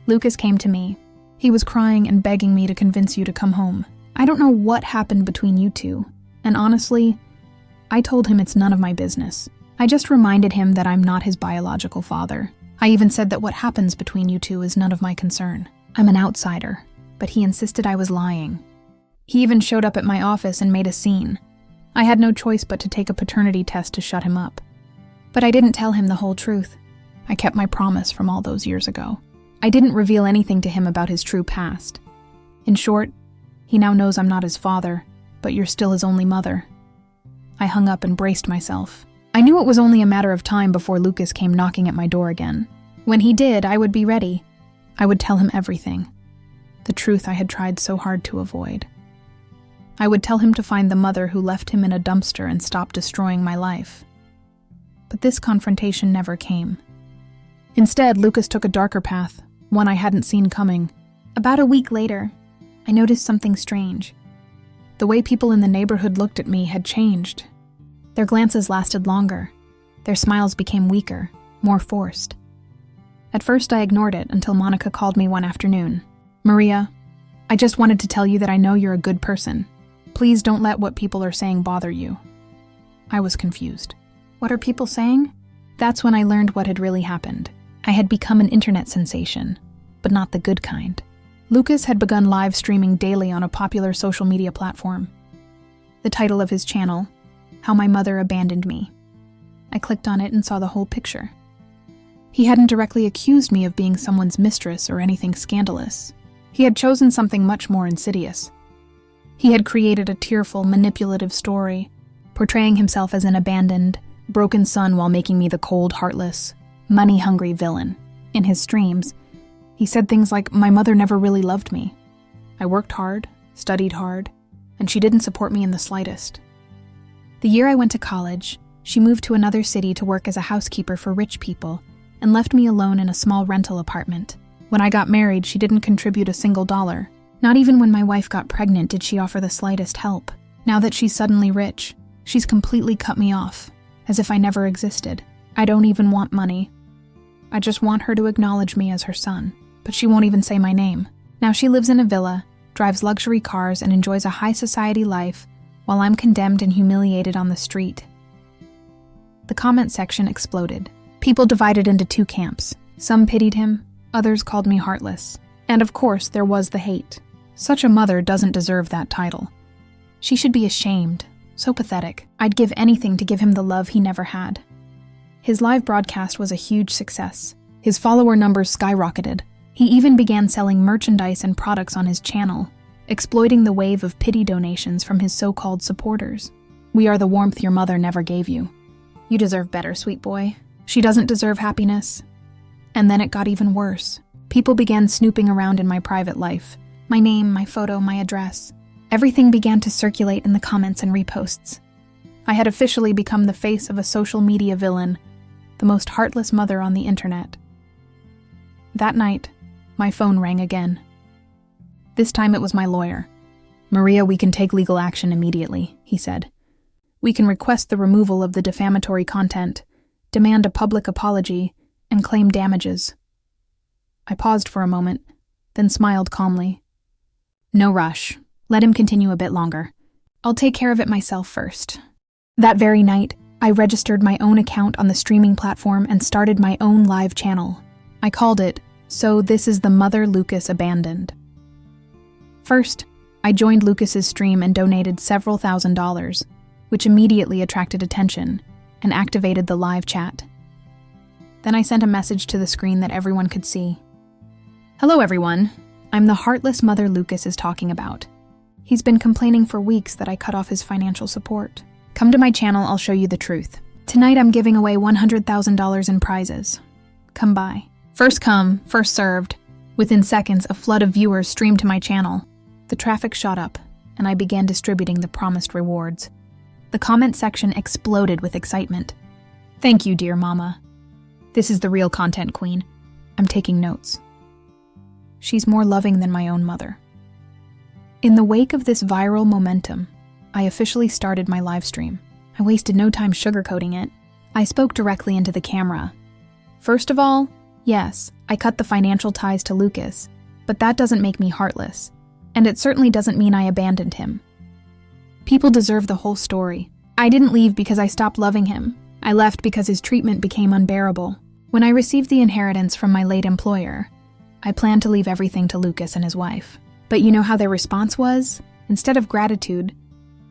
"Lucas came to me. He was crying and begging me to convince you to come home. I don't know what happened between you two, and honestly, I told him it's none of my business. I just reminded him that I'm not his biological father. I even said that what happens between you two is none of my concern. I'm an outsider," but he insisted I was lying. He even showed up at my office and made a scene. I had no choice but to take a paternity test to shut him up. But I didn't tell him the whole truth. I kept my promise from all those years ago. I didn't reveal anything to him about his true past. In short, he now knows I'm not his father, but you're still his only mother. I hung up and braced myself. I knew it was only a matter of time before Lucas came knocking at my door again. When he did, I would be ready. I would tell him everything. The truth I had tried so hard to avoid. I would tell him to find the mother who left him in a dumpster and stop destroying my life. But this confrontation never came. Instead, Lucas took a darker path, one I hadn't seen coming. About a week later, I noticed something strange. The way people in the neighborhood looked at me had changed. Their glances lasted longer. Their smiles became weaker, more forced. At first, I ignored it until Monica called me one afternoon. "Maria, I just wanted to tell you that I know you're a good person. Please don't let what people are saying bother you." I was confused. What are people saying? That's when I learned what had really happened. I had become an internet sensation, but not the good kind. Lucas had begun live streaming daily on a popular social media platform. The title of his channel, "How My Mother Abandoned Me." I clicked on it and saw the whole picture. He hadn't directly accused me of being someone's mistress or anything scandalous. He had chosen something much more insidious. He had created a tearful, manipulative story, portraying himself as an abandoned, broken son while making me the cold, heartless, money-hungry villain. In his streams, he said things like, "My mother never really loved me. I worked hard, studied hard, and she didn't support me in the slightest." The year I went to college, she moved to another city to work as a housekeeper for rich people, and left me alone in a small rental apartment. When I got married, she didn't contribute a single dollar. Not even when my wife got pregnant did she offer the slightest help. Now that she's suddenly rich, she's completely cut me off, as if I never existed. I don't even want money. I just want her to acknowledge me as her son, but she won't even say my name. Now she lives in a villa, drives luxury cars, and enjoys a high society life, while I'm condemned and humiliated on the street. The comment section exploded. People divided into two camps. Some pitied him, others called me heartless. And of course, there was the hate. Such a mother doesn't deserve that title. She should be ashamed. So pathetic. I'd give anything to give him the love he never had. His live broadcast was a huge success. His follower numbers skyrocketed. He even began selling merchandise and products on his channel, exploiting the wave of pity donations from his so-called supporters. "We are the warmth your mother never gave you. You deserve better, sweet boy. She doesn't deserve happiness." And then it got even worse. People began snooping around in my private life. My name, my photo, my address. Everything began to circulate in the comments and reposts. I had officially become the face of a social media villain, the most heartless mother on the internet. That night, my phone rang again. This time it was my lawyer. "Maria, we can take legal action immediately," he said. "We can request the removal of the defamatory content, demand a public apology, and claim damages." I paused for a moment, then smiled calmly. "No rush. Let him continue a bit longer. I'll take care of it myself first." That very night, I registered my own account on the streaming platform and started my own live channel. I called it, "So This Is the Mother Lucas Abandoned." First, I joined Lucas's stream and donated several $1,000s, which immediately attracted attention and activated the live chat. Then I sent a message to the screen that everyone could see. "Hello everyone, I'm the heartless mother Lucas is talking about. He's been complaining for weeks that I cut off his financial support. Come to my channel, I'll show you the truth. Tonight I'm giving away $100,000 in prizes. Come by." First come, first served. Within seconds, a flood of viewers streamed to my channel. The traffic shot up, and I began distributing the promised rewards. The comment section exploded with excitement. "Thank you, dear mama. This is the real content queen. I'm taking notes. She's more loving than my own mother." In the wake of this viral momentum, I officially started my live stream. I wasted no time sugarcoating it. I spoke directly into the camera. First of all, yes, I cut the financial ties to Lucas, but that doesn't make me heartless, and it certainly doesn't mean I abandoned him. People deserve the whole story. I didn't leave because I stopped loving him. I left because his treatment became unbearable. When I received the inheritance from my late employer, I planned to leave everything to Lucas and his wife. But you know how their response was? Instead of gratitude,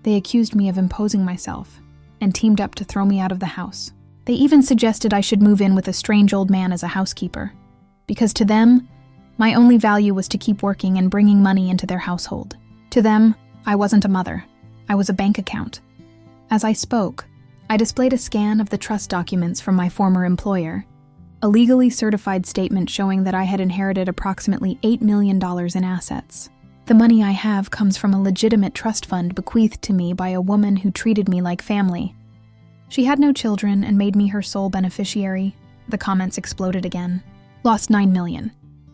they accused me of imposing myself and teamed up to throw me out of the house. They even suggested I should move in with a strange old man as a housekeeper, because to them, my only value was to keep working and bringing money into their household. To them, I wasn't a mother. I was a bank account. As I spoke, I displayed a scan of the trust documents from my former employer, a legally certified statement showing that I had inherited approximately $8 million in assets. The money I have comes from a legitimate trust fund bequeathed to me by a woman who treated me like family. She had no children and made me her sole beneficiary. The comments exploded again. "Lost $9 million.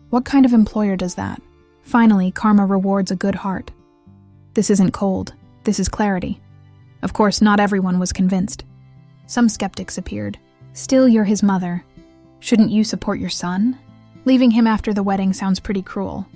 What kind of employer does that?" Finally, karma rewards a good heart. This isn't cold. This is clarity. Of course, not everyone was convinced. Some skeptics appeared. "Still, you're his mother. Shouldn't you support your son? Leaving him after the wedding sounds pretty cruel."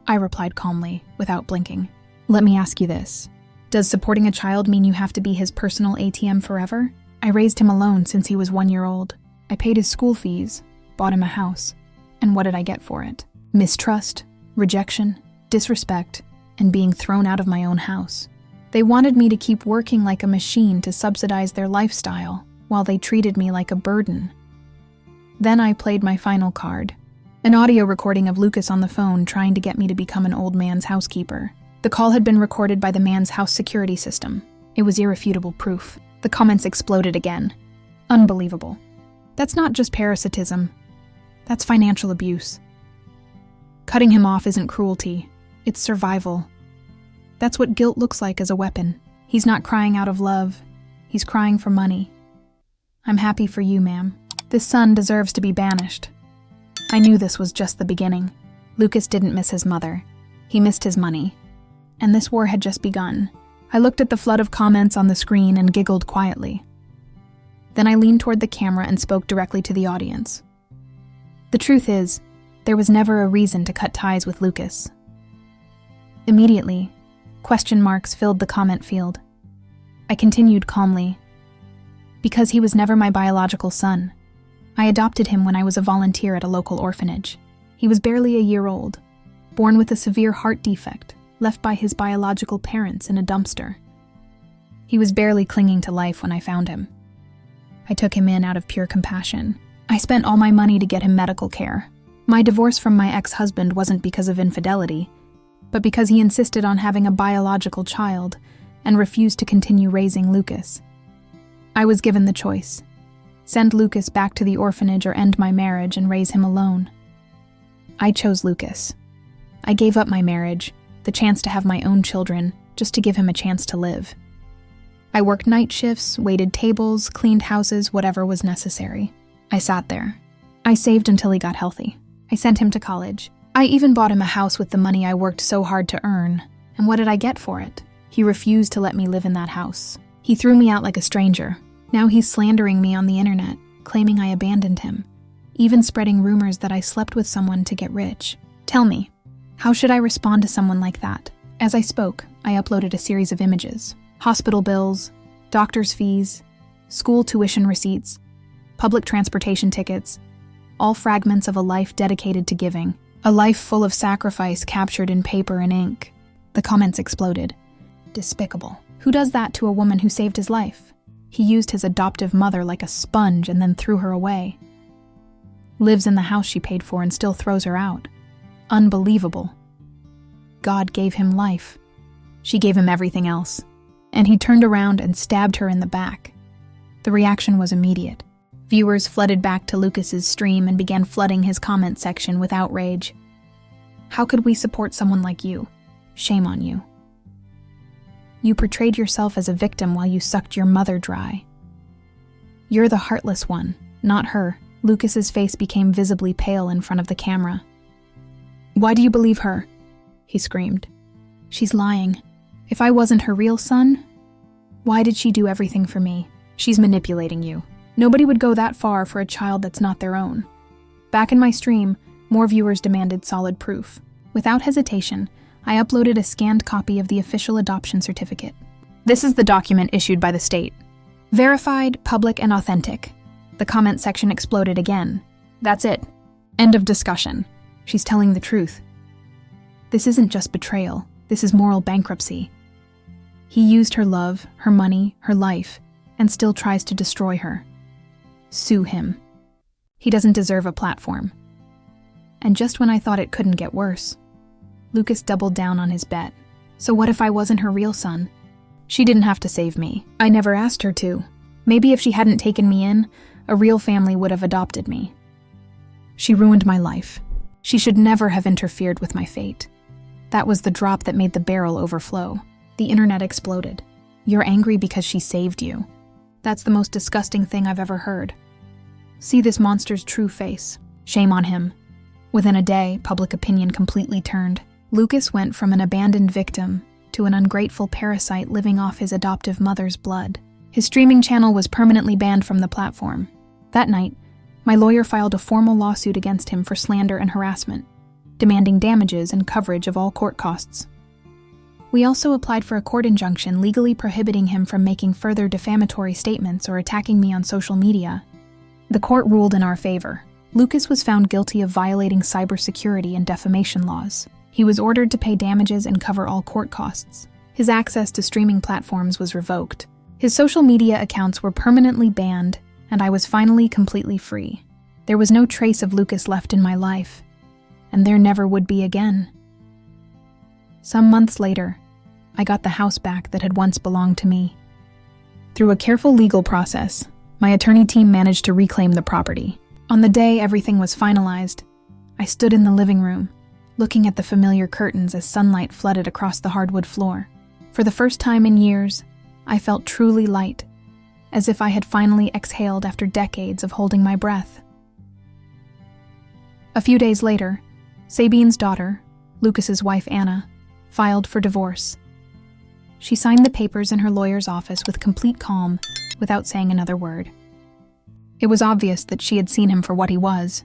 I replied calmly, without blinking. "Let me ask you this. Does supporting a child mean you have to be his personal ATM forever? I raised him alone since he was 1 year old. I paid his school fees, bought him a house. And what did I get for it? Mistrust, rejection, disrespect, and being thrown out of my own house. They wanted me to keep working like a machine to subsidize their lifestyle, while they treated me like a burden. Then I played my final card, an audio recording of Lucas on the phone trying to get me to become an old man's housekeeper. The call had been recorded by the man's house security system. It was irrefutable proof. The comments exploded again. Unbelievable. That's not just parasitism. That's financial abuse. Cutting him off isn't cruelty. It's survival. That's what guilt looks like as a weapon. He's not crying out of love. He's crying for money. I'm happy for you, ma'am. This son deserves to be banished. I knew this was just the beginning. Lucas didn't miss his mother. He missed his money. And this war had just begun. I looked at the flood of comments on the screen and giggled quietly. Then I leaned toward the camera and spoke directly to the audience. The truth is, there was never a reason to cut ties with Lucas. Immediately, question marks filled the comment field. I continued calmly. Because he was never my biological son. I adopted him when I was a volunteer at a local orphanage. He was barely a year old, born with a severe heart defect, left by his biological parents in a dumpster. He was barely clinging to life when I found him. I took him in out of pure compassion. I spent all my money to get him medical care. My divorce from my ex-husband wasn't because of infidelity, but because he insisted on having a biological child and refused to continue raising Lucas. I was given the choice: send Lucas back to the orphanage or end my marriage and raise him alone. I chose Lucas. I gave up my marriage, the chance to have my own children, just to give him a chance to live. I worked night shifts, waited tables, cleaned houses, whatever was necessary. I sat there. I saved until he got healthy. I sent him to college. I even bought him a house with the money I worked so hard to earn. And what did I get for it? He refused to let me live in that house. He threw me out like a stranger. Now he's slandering me on the internet, claiming I abandoned him, even spreading rumors that I slept with someone to get rich. Tell me, how should I respond to someone like that? As I spoke, I uploaded a series of images. Hospital bills, doctor's fees, school tuition receipts, public transportation tickets, all fragments of a life dedicated to giving, a life full of sacrifice captured in paper and ink. The comments exploded. Despicable. Who does that to a woman who saved his life? He used his adoptive mother like a sponge and then threw her away. Lives in the house she paid for and still throws her out. Unbelievable. God gave him life. She gave him everything else. And he turned around and stabbed her in the back. The reaction was immediate. Viewers flooded back to Lucas's stream and began flooding his comment section with outrage. How could we support someone like you? Shame on you. You portrayed yourself as a victim while you sucked your mother dry. You're the heartless one, not her. Lucas's face became visibly pale in front of the camera. Why do you believe her? He screamed. She's lying. If I wasn't her real son, why did she do everything for me? She's manipulating you. Nobody would go that far for a child that's not their own. Back in my stream, more viewers demanded solid proof. Without hesitation, I uploaded a scanned copy of the official adoption certificate. This is the document issued by the state. Verified, public, and authentic. The comment section exploded again. That's it. End of discussion. She's telling the truth. This isn't just betrayal. This is moral bankruptcy. He used her love, her money, her life, and still tries to destroy her. Sue him. He doesn't deserve a platform. And just when I thought it couldn't get worse, Lucas doubled down on his bet. So what if I wasn't her real son? She didn't have to save me. I never asked her to. Maybe if she hadn't taken me in, a real family would have adopted me. She ruined my life. She should never have interfered with my fate. That was the drop that made the barrel overflow. The internet exploded. You're angry because she saved you. That's the most disgusting thing I've ever heard. See this monster's true face. Shame on him. Within a day, public opinion completely turned. Lucas went from an abandoned victim to an ungrateful parasite living off his adoptive mother's blood. His streaming channel was permanently banned from the platform. That night, my lawyer filed a formal lawsuit against him for slander and harassment, demanding damages and coverage of all court costs. We also applied for a court injunction legally prohibiting him from making further defamatory statements or attacking me on social media. The court ruled in our favor. Lucas was found guilty of violating cybersecurity and defamation laws. He was ordered to pay damages and cover all court costs. His access to streaming platforms was revoked. His social media accounts were permanently banned, and I was finally completely free. There was no trace of Lucas left in my life, and there never would be again. Some months later, I got the house back that had once belonged to me. Through a careful legal process, my attorney team managed to reclaim the property. On the day everything was finalized, I stood in the living room, looking at the familiar curtains as sunlight flooded across the hardwood floor. For the first time in years, I felt truly light, as if I had finally exhaled after decades of holding my breath. A few days later, Sabine's daughter, Lucas's wife Anna, filed for divorce. She signed the papers in her lawyer's office with complete calm, without saying another word. It was obvious that she had seen him for what he was.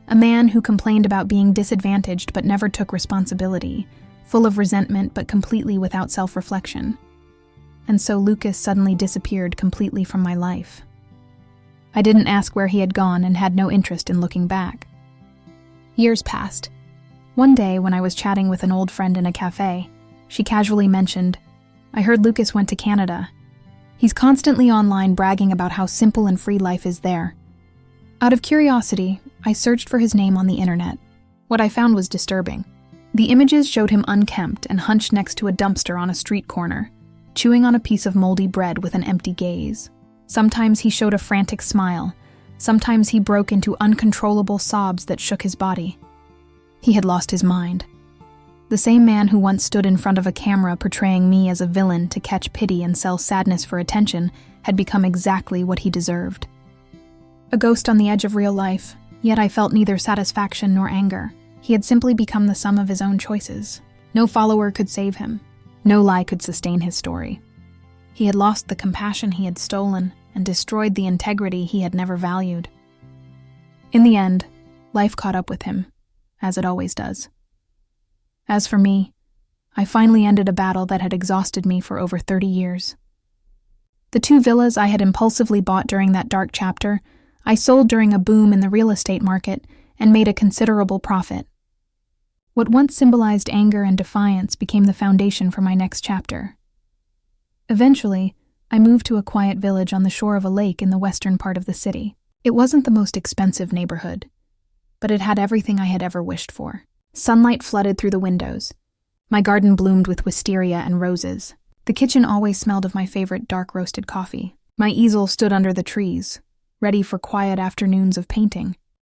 A man who complained about being disadvantaged but never took responsibility, full of resentment but completely without self-reflection. And so Lucas suddenly disappeared completely from my life. I didn't ask where he had gone and had no interest in looking back. Years passed. One day, when I was chatting with an old friend in a cafe, she casually mentioned, "I heard Lucas went to Canada. He's constantly online bragging about how simple and free life is there." Out of curiosity, I searched for his name on the internet. What I found was disturbing. The images showed him unkempt and hunched next to a dumpster on a street corner, chewing on a piece of moldy bread with an empty gaze. Sometimes he showed a frantic smile. Sometimes he broke into uncontrollable sobs that shook his body. He had lost his mind. The same man who once stood in front of a camera portraying me as a villain to catch pity and sell sadness for attention had become exactly what he deserved. A ghost on the edge of real life, yet I felt neither satisfaction nor anger. He had simply become the sum of his own choices. No follower could save him. No lie could sustain his story. He had lost the compassion he had stolen and destroyed the integrity he had never valued. In the end, life caught up with him, as it always does. As for me, I finally ended a battle that had exhausted me for over 30 years. The 2 villas I had impulsively bought during that dark chapter, I sold during a boom in the real estate market and made a considerable profit. What once symbolized anger and defiance became the foundation for my next chapter. Eventually, I moved to a quiet village on the shore of a lake in the western part of the city. It wasn't the most expensive neighborhood, but it had everything I had ever wished for. Sunlight flooded through the windows. My garden bloomed with wisteria and roses. The kitchen always smelled of my favorite dark roasted coffee. My easel stood under the trees, ready for quiet afternoons of painting.